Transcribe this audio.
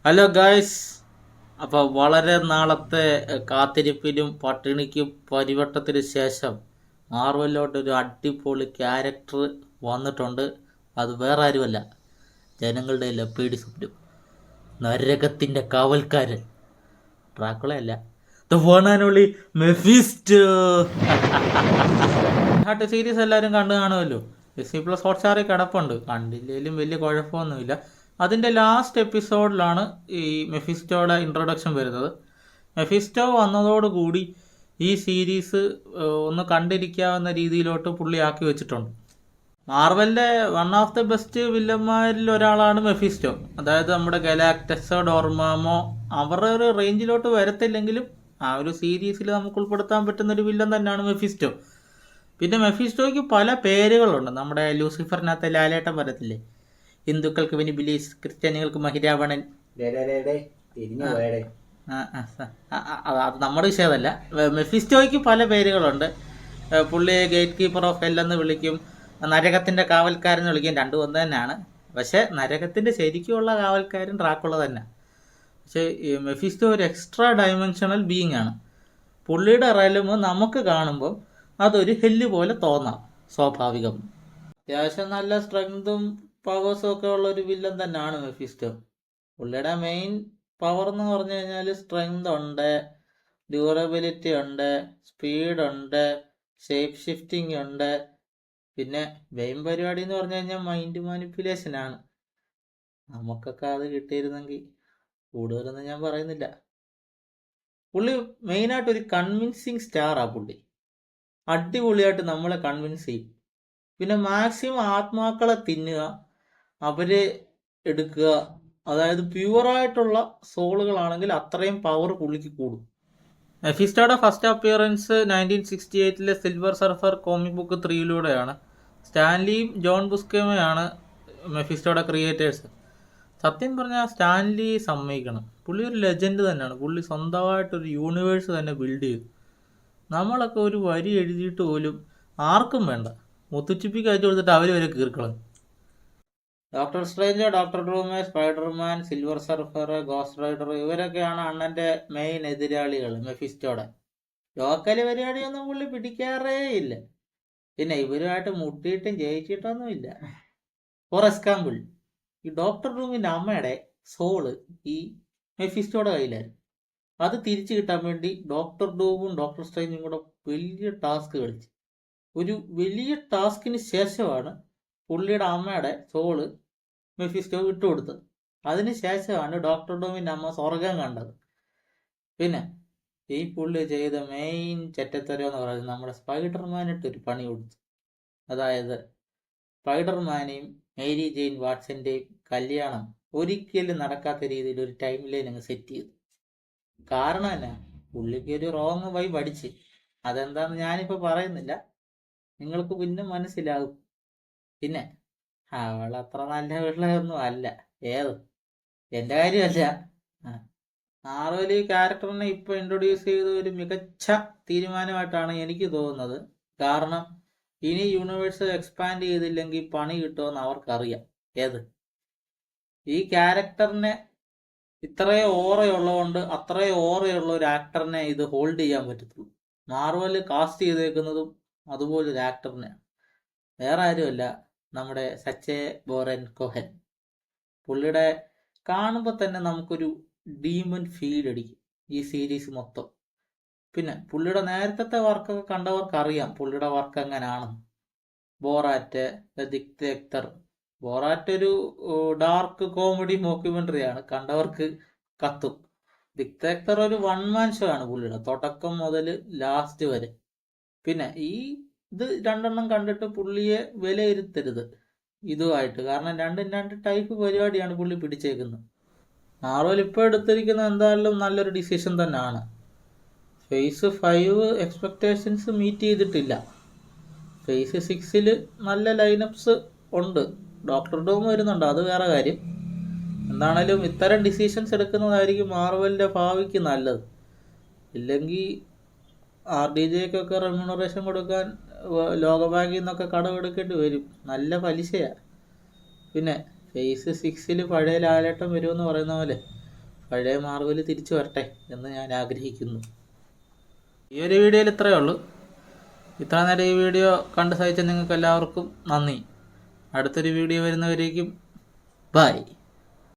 Hello guys. അപ്പോൾ വളരെ നാളത്തെ കാത്തിരിപ്പിനും പട്ടിണിക്കും പരിവട്ടത്തിന് ശേഷം മാർവലിലോട്ടൊരു അടിപൊളി ക്യാരക്ടർ വന്നിട്ടുണ്ട്. അത് വേറെ ആരുമല്ല, ജനങ്ങളുടെ എല്ലാം പേടി സ്വപ്നം, നരകത്തിൻ്റെ കാവൽക്കാരൻ, ഡ്രാക്കുളയല്ല, the one and only Mephisto. Heart series എല്ലാവരും കണ്ടു കാണുമല്ലോ. DC+Hotstarറിൽ കിടപ്പുണ്ട്, കണ്ടില്ലെങ്കിലും വലിയ കുഴപ്പമൊന്നുമില്ല. അതിൻ്റെ ലാസ്റ്റ് എപ്പിസോഡിലാണ് ഈ മെഫിസ്റ്റോയുടെ ഇൻട്രൊഡക്ഷൻ വരുന്നത്. മെഫിസ്റ്റോ വന്നതോടുകൂടി ഈ സീരീസ് ഒന്ന് കണ്ടിരിക്കാവുന്ന രീതിയിലോട്ട് പുള്ളിയാക്കി വെച്ചിട്ടുണ്ട്. മാർവലിൻ്റെ വൺ ഓഫ് ദ ബെസ്റ്റ് വില്ലന്മാരിൽ ഒരാളാണ് മെഫിസ്റ്റോ. അതായത് നമ്മുടെ ഗലാക്ടസോ ഡോർമാമോ അവരുടെ ഒരു റേഞ്ചിലോട്ട് വരത്തില്ലെങ്കിലും ആ ഒരു സീരീസിൽ നമുക്ക് ഉൾപ്പെടുത്താൻ പറ്റുന്നൊരു വില്ലൻ തന്നെയാണ് മെഫിസ്റ്റോ. പിന്നെ മെഫിസ്റ്റോയ്ക്ക് പല പേരുകളുണ്ട്. നമ്മുടെ ലൂസിഫറിനകത്തെ ലാലേട്ടൻ പറയത്തില്ലേ, ഹിന്ദുക്കൾക്ക് വെനിബിലീസ്, ക്രിസ്ത്യാനികൾക്ക് മഹിരാവണൻ. അത് നമ്മുടെ വിഷയമല്ല. മെഫിസ്റ്റോയ്ക്ക് പല പേരുകളുണ്ട്. പുള്ളിയെ ഗേറ്റ് കീപ്പർ ഓഫ് ഹെൽ എന്ന് വിളിക്കും, നരകത്തിൻ്റെ കാവൽക്കാരൻ എന്ന് വിളിക്കും. രണ്ടും ഒന്ന് തന്നെയാണ്. പക്ഷേ നരകത്തിൻ്റെ ശരിക്കുമുള്ള കാവൽക്കാരൻ ഡ്രാക്കുള തന്നെ. പക്ഷേ മെഫിസ്റ്റോ ഒരു എക്സ്ട്രാ ഡയമെൻഷണൽ ബീയിങ് ആണ്. പുള്ളിയുടെ റെലം നമുക്ക് കാണുമ്പോൾ അതൊരു ഹെല്ല് പോലെ തോന്നാം, സ്വാഭാവികം. അത്യാവശ്യം നല്ല സ്ട്രെങ്തും പവേഴ്സും ഒക്കെ ഉള്ള ഒരു വില്ലൻ തന്നെയാണ് മെഫിസ്റ്റോ. പുള്ളിയുടെ മെയിൻ പവർ എന്ന് പറഞ്ഞു കഴിഞ്ഞാൽ സ്ട്രെങ്ത് ഉണ്ട്, ഡ്യൂറബിലിറ്റി ഉണ്ട്, സ്പീഡുണ്ട്, ഷേപ്പ് ഷിഫ്റ്റിംഗ് ഉണ്ട്. പിന്നെ മെയിൻ പരിപാടി എന്ന് പറഞ്ഞു കഴിഞ്ഞാൽ മൈൻഡ് മാനിപ്പുലേഷൻ ആണ്. നമുക്കൊക്കെ അത് കിട്ടിയിരുന്നെങ്കിൽ കൂടുതലൊന്നും ഞാൻ പറയുന്നില്ല. പുള്ളി മെയിനായിട്ട് ഒരു കൺവിൻസിങ് സ്റ്റാറാണ്. പുള്ളി അടിപൊളിയായിട്ട് നമ്മളെ കൺവിൻസ് ചെയ്യും. പിന്നെ മാക്സിമം ആത്മാക്കളെ തിന്നുക, അവരെ എടുക്കുക. അതായത് പ്യുവറായിട്ടുള്ള സോളുകളാണെങ്കിൽ അത്രയും പവർ പുള്ളിക്ക് കൂടും. മെഫിസ്റ്റോയുടെ first appearance 1968 Silver Surfer comic book 3 സ്റ്റാൻലിയും ജോൺ ബുസ്കെമയാണ് മെഫിസ്റ്റോയുടെ ക്രിയേറ്റേഴ്സ്. സത്യം പറഞ്ഞാൽ സ്റ്റാൻലി സമ്മതിക്കണം, പുള്ളി ഒരു ലെജൻഡ് തന്നെയാണ്. പുള്ളി സ്വന്തമായിട്ടൊരു യൂണിവേഴ്സ് തന്നെ ബിൽഡ് ചെയ്തു. നമ്മളൊക്കെ ഒരു വരി എഴുതിയിട്ട് പോലും ആർക്കും വേണ്ട, മുത്തുച്ചിപ്പിക്ക് അയച്ചു കൊടുത്തിട്ട് അവർ വരെ കീർക്കളഞ്ഞു. Doctor Strange, Doctor Doom, Spiderman, Silver Surfer, Ghost Rider ഇവരൊക്കെയാണ് അണ്ണൻ്റെ മെയിൻ എതിരാളികൾ മെഫിസ്റ്റോടെ. ലോക്കൽ പരിപാടിയൊന്നും പുള്ളി പിടിക്കാറേ ഇല്ല. പിന്നെ ഇവരുമായിട്ട് മുട്ടിയിട്ടും ജയിച്ചിട്ടൊന്നുമില്ല. ഫോർ എക്സാമ്പിൾ, ഈ ഡോക്ടർ ഡൂമിൻ്റെ അമ്മയുടെ സോള് ഈ മെഫിസ്റ്റോയുടെ കയ്യിലായിരുന്നു. അത് തിരിച്ചു കിട്ടാൻ വേണ്ടി ഡോക്ടർ ഡൂമും ഡോക്ടർ സ്ട്രേഞ്ചും കൂടെ വലിയ ടാസ്ക് കളിച്ചു. ഒരു വലിയ ടാസ്കിന് ശേഷമാണ് പുള്ളിയുടെ അമ്മയുടെ സോള് മെഫിസ്റ്റോ വിട്ടുകൊടുത്തത്. അതിന് ശേഷമാണ് ഡോക്ടർ ഡൂമിൻ്റെ അമ്മ സ്വർഗം കണ്ടത്. പിന്നെ ഈ പുള്ളി ചെയ്ത മെയിൻ ചെറ്റത്തരം എന്ന് പറയുന്നത് നമ്മുടെ സ്പൈഡർമാനിട്ടൊരു പണി കൊടുത്തു. അതായത് സ്പൈഡർമാനെയും മേരി ജെയിൻ വാട്സൻ്റെയും കല്യാണം ഒരിക്കലും നടക്കാത്ത രീതിയിൽ ഒരു ടൈം ലൈൻ അങ്ങ് സെറ്റ് ചെയ്തു. കാരണം എന്നാ, പുള്ളിക്ക് ഒരു റോങ് വൈബ് അടിച്ച്. അതെന്താന്ന് ഞാനിപ്പോൾ പറയുന്നില്ല, നിങ്ങൾക്ക് പിന്നെ മനസ്സിലാകും. പിന്നെ അവൾ അത്ര നല്ല പിള്ളയൊന്നും അല്ല. ഏത് എൻ്റെ കാര്യമല്ല. മാർവൽ ഈ ക്യാരക്ടറിനെ ഇപ്പോൾ ഇൻട്രൊഡ്യൂസ് ചെയ്ത ഒരു മികച്ച തീരുമാനമായിട്ടാണ് എനിക്ക് തോന്നുന്നത്. കാരണം ഇനി യൂണിവേഴ്സ് എക്സ്പാൻഡ് ചെയ്തില്ലെങ്കിൽ പണി കിട്ടുമെന്ന് അവർക്കറിയാം. ഏത് ഈ ക്യാരക്ടറിനെ ഇത്രയും ഓറയുള്ളതുകൊണ്ട് അത്രയും ഓറയുള്ള ഒരു ആക്ടറിനെ ഇത് ഹോൾഡ് ചെയ്യാൻ പറ്റത്തുള്ളൂ. മാർവൽ കാസ്റ്റ് ചെയ്തേക്കുന്നതും അതുപോലൊരു ആക്ടറിനെയാണ്, വേറെ ആരുമല്ല, നമ്മുടെ സച്ചെ ബോറൻ കോഹൻ. പുള്ളിയുടെ കാണുമ്പോൾ തന്നെ നമുക്കൊരു ഡീമൻ ഫീൽ അടിക്കും ഈ സീരീസ് മൊത്തം. പിന്നെ പുള്ളിയുടെ നേരത്തെ വർക്കൊക്കെ കണ്ടവർക്കറിയാം പുള്ളിയുടെ വർക്ക് എങ്ങനെയാണെന്ന്. Borat, the Dictator. ബോറാറ്റ് ഒരു ഡാർക്ക് കോമഡി മോക്യുമെന്ററിയാണ്, കണ്ടവർക്ക് കത്തും. ദിക്തേക്തർ ഒരു വൺ മാൻ ഷോ ആണ് പുള്ളിയുടെ, തുടക്കം മുതൽ ലാസ്റ്റ് വരെ. പിന്നെ ഇത് രണ്ടെണ്ണം കണ്ടിട്ട് പുള്ളിയെ വിലയിരുത്തരുത് ഇതുമായിട്ട്, കാരണം രണ്ടും രണ്ട് ടൈപ്പ് പരിപാടിയാണ് പുള്ളി പിടിച്ചേക്കുന്നത്. മാർവൽ ഇപ്പോൾ എടുത്തിരിക്കുന്നത് എന്തായാലും നല്ലൊരു ഡിസിഷൻ തന്നെയാണ്. ഫേസ് 5 എക്സ്പെക്റ്റേഷൻസ് മീറ്റ് ചെയ്തിട്ടില്ല. ഫേസ് 6 നല്ല ലൈനപ്സ് ഉണ്ട്. ഡോക്ടർ ഡൂം വരുന്നുണ്ട്, അത് വേറെ കാര്യം. എന്താണേലും ഇത്തരം ഡിസിഷൻസ് എടുക്കുന്നതായിരിക്കും മാർവലിൻ്റെ ഭാവിക്ക് നല്ലത്. ഇല്ലെങ്കിൽ RDJക്കൊക്കെ റെമ്യൂണറേഷൻ കൊടുക്കാൻ ലോകബാങ്കിൽ നിന്നൊക്കെ കടമെടുക്കേണ്ടി വരും, നല്ല പലിശയാണ്. പിന്നെ ഫേസ് 6 പഴയ ലാലേട്ടം വരുമെന്ന് പറയുന്ന പോലെ പഴയ മാർവൽ തിരിച്ചു വരട്ടെ എന്ന് ഞാൻ ആഗ്രഹിക്കുന്നു. ഈ ഒരു വീഡിയോയിൽ ഇത്രയേ ഉള്ളൂ. ഇത്ര നേരം ഈ വീഡിയോ കണ്ട് സഹിച്ച നിങ്ങൾക്ക് എല്ലാവർക്കും നന്ദി. അടുത്തൊരു വീഡിയോ വരുന്നവരേക്കും ബൈ.